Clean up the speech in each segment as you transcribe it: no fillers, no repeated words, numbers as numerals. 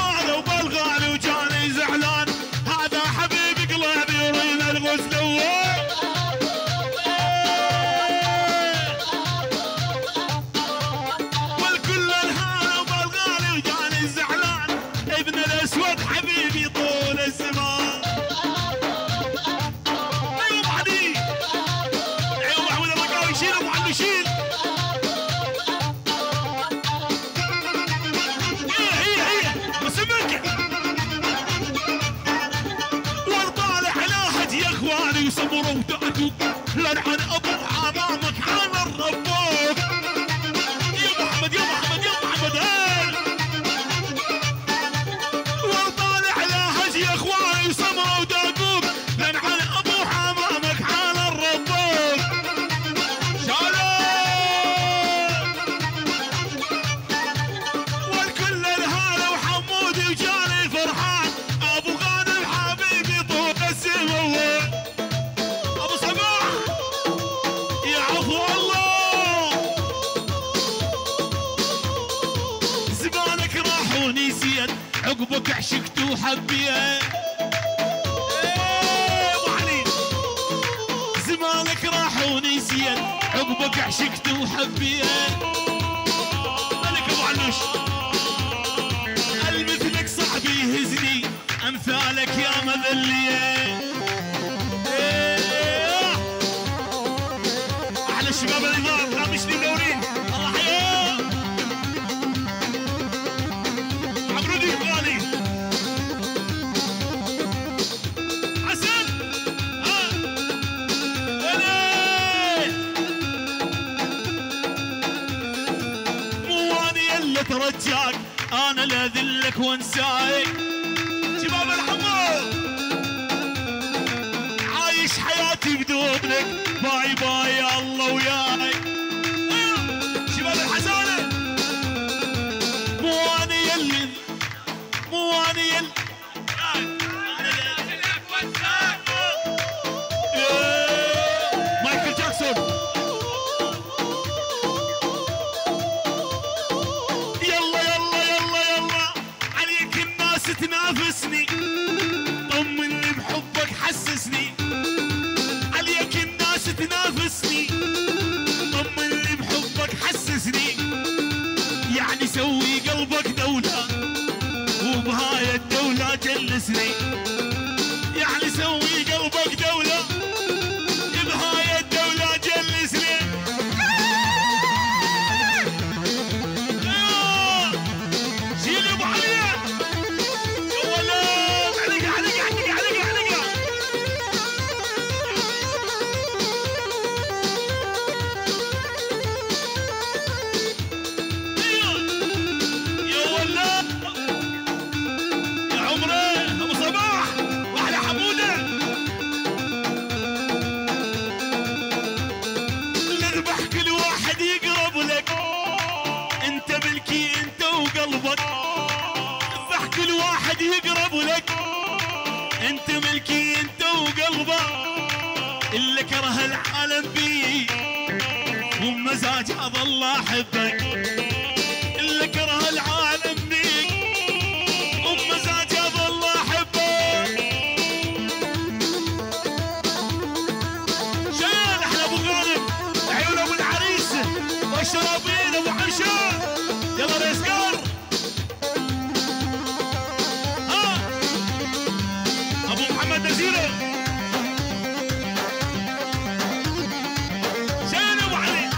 الهالة وبالغالي وجاني زعلان، هذا حبيب قلبي يريد الغسل والكل الهالة وبالغالي وجاني زعلان، ابن الاسود حبيبي طول الزمان. ايوه بعدي ايوه محمود الرقاوي شيل ابو علي شيل. وصبروا ودعتوا لنعن ابو امامك على الربوك. يا محمد يا محمد يا محمد وطالع لهج يا اخواني صبروا ودعتوك لنعن ابو امامك على الربوك. والكل الهالة وحمودي وجاني فرحان، ابو غانم حبيبي طول السماوات. عقبك عشقت وحبيت ابو علي، زمانك راح ونسيت عقبك عشقت وحبيت. ملك ابو علوش المثلك صعب يهزني، امثالك يا مذليه. احلى الشباب النظام رامشني منورين الله حياه. عمرودي غالي حسن مو اني اللي ترجاك، انا لا اذلك وانساك. شباب الحمود عايش حياتي بدونك، باي باي يا الله وياي. شباب الحسانه مو اني اللي مايكل جاكسون. يلا يلا يلا يلا عليك الناس تنافسني، طمني بحبك حسسني. عليك الناس تنافسني، طمني بحبك حسسني. يعني سوي قلبك دولة وبهاي الدولة جلسني. يعني سوي قلبك دولة بهاي الدولة جلسني. شيل ابو علي يا ولد. علق علق علق علق علق. يا ولد يا عمري ابو صباح واحلى حموده. نذبح كل واحد يقرب لك، انت ملكي انت وقلبك. نذبح كل واحد يقرب لك، انت ملكي انت وقلبك. اللي كره العالم بي وبمزاج اظل احبك. اللي كره العالم بيك وبمزاج اظل احبك. شيل احلى ابو غانم عيون ابو العريس والشرابين ابو عمشان. يلا ريسكار ابو محمد نزيره. شيل ابو علي.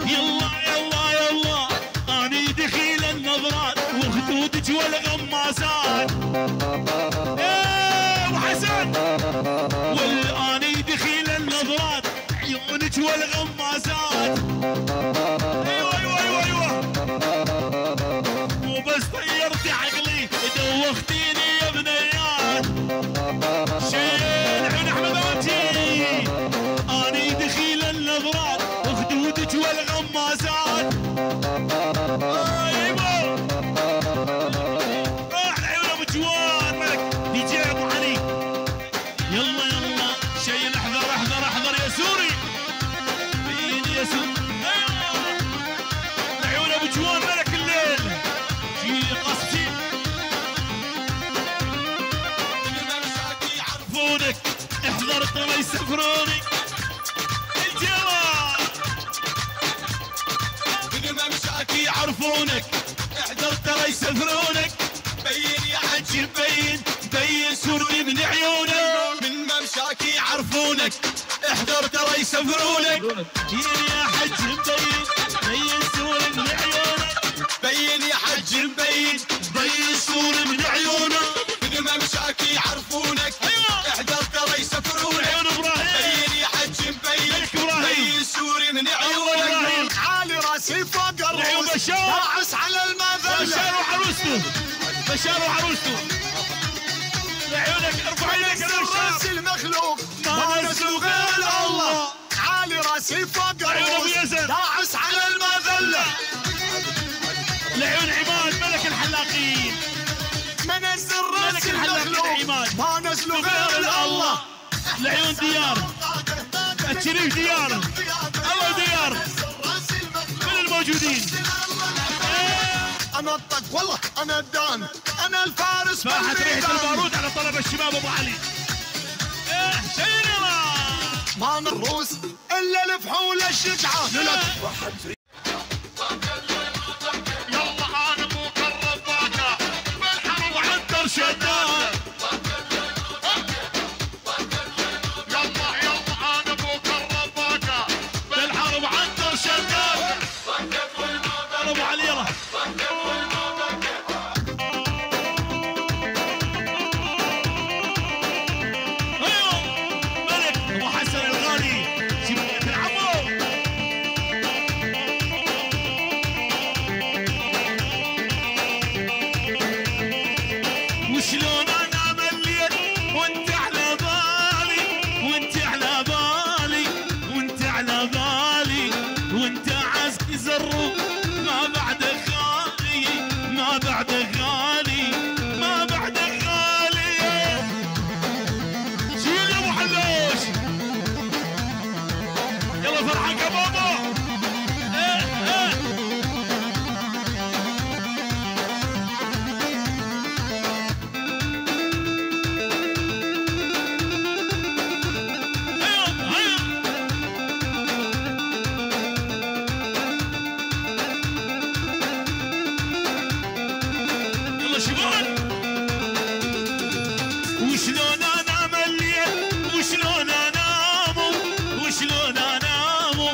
يلا يلا يلا اني دخيل النظرات وخدودك والغماسات. ايه ابو حسن والاني دخيل النظرات عيونك والغماسات. ايوه ايوه ايوه ايوه مو بس طيرتي عقلي دوختيني يا بنيات. شيل عين احمد وجهي اني دخيل النظرات وخدودك والغماسات. ايوه راح عيون ابو جوان ملك دي جي ابو علي. يلا يلا شيل احذر احذر احذر يا سوري بين يا سوري العيون ابو جوان ملك الليل شيل قصتي يعرفونك احذر ترى يسفرونك الجوال من ممشاك يعرفونك احذر ترى يسفرونك بين يا حج بين بين سوري من عيونك من ممشاك يعرفونك احذر ترى يسفرونك بين يا حج بين بين سوري من عيونك بين يا حج بين بين سوري من عيونك من ممشاك يعرفونك احذر ترى يسفرونك عيون ابراهيم بين يا حج بين بين سوري من عيونك عالي راسي فوق الروس راعس على المذله بشار وعروسته بشار وعروسته لعيونك ارفع عينك يا راسي المخلوق ما نسلو غير الله عالي راسي فوق الروس راعس على المذله لعيون عماد ملك الحلاقين منزل راسي المخلوق ما نسلو غير الله لعيون ديار الشريف ديار الله ديار من الموجودين انا الطق والله انا الدان انا الفارس فاحت ريحه البارود على طلب الشباب ابو علي شينا ما نروس الا الفحول الشجعان يلا انا مقرب باكا بالحرب وعنتر شداد ابو علي يلا ايوه ملك ابو حسن الغالي شبكة العمو وشلون انا مليت وانت على بالي وانت على بالي وانت على بالي وانت عزق زرو ما بعد غالي ما بعد غالي ما بعد غالي شيل يا ابو حلوش يلا فرحك يا بابا وشلون انا مليت وشلون انامو وشلون انامو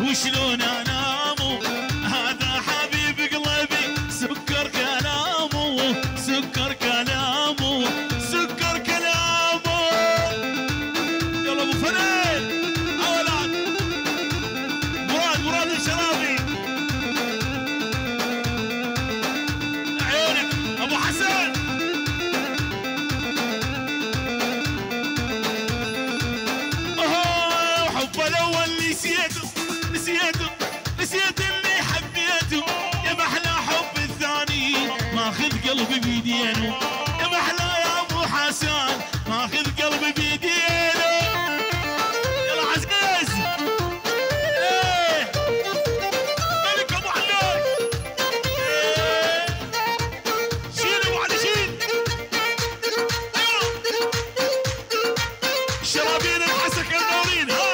وشلون انامو هذا حبيب قلبي سكر كلامه سكر كلامه سكر كلامه يلا ابو فنان اولاد مراد الشرابي عيونك ابو حسن نسيت اللي حبيته يا محلى حب الثاني ماخذ قلبي بيدينه يا محلى يا ابو حسن ماخذ قلبي بيدينه يلا عزيز ايه ملك ابو علي ايه شيل ابو علي شيل شرابين الحسك النورين ها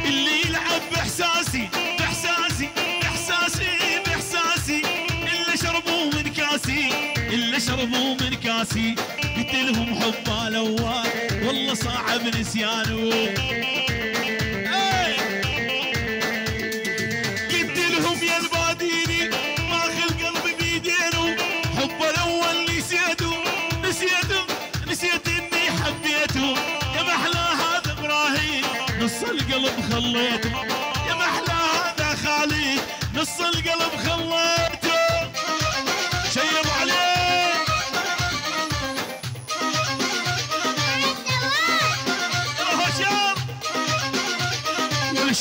اللي يلعب باحساسي باحساسي باحساسي باحساسي اللي شربوا من كاسي اللي شربوا من كاسي قلت لهم حب الاول والله صعب نسيانه قلت لهم يا الباديني ماخذ قلبي بيدينه حب الاول نسيته نسيته نسيت اني حبيته يا محلى هذا ابراهيم نص القلب خليته يا محلى هذا خالد نص القلب خليته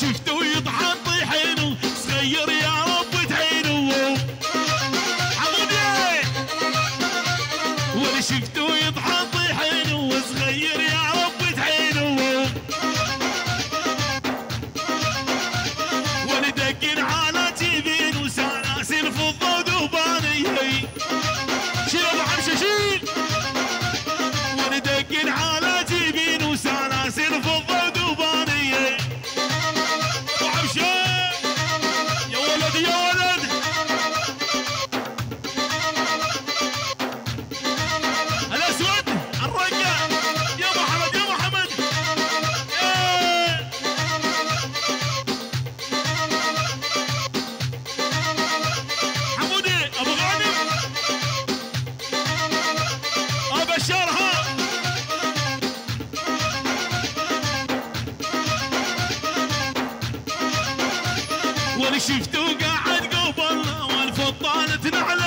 شفته يطحن طيحينه صغير يا رب تعينه حمودي ولا شفته يطحن طيحينه صغير يا رب تعينه ولا دقن على تيبين وسلاسل فضة وذوباني شيل ابو حمشه شيل ولا دقن على تيبين وسلاسل فضة وذوباني ابو حمشه يا ولد يا ولد الاسود الرقة يا محمد يا محمد حمودي ابو غانم ابو بشار ها واللي شفته قاعد قبل والفضالة تنعلى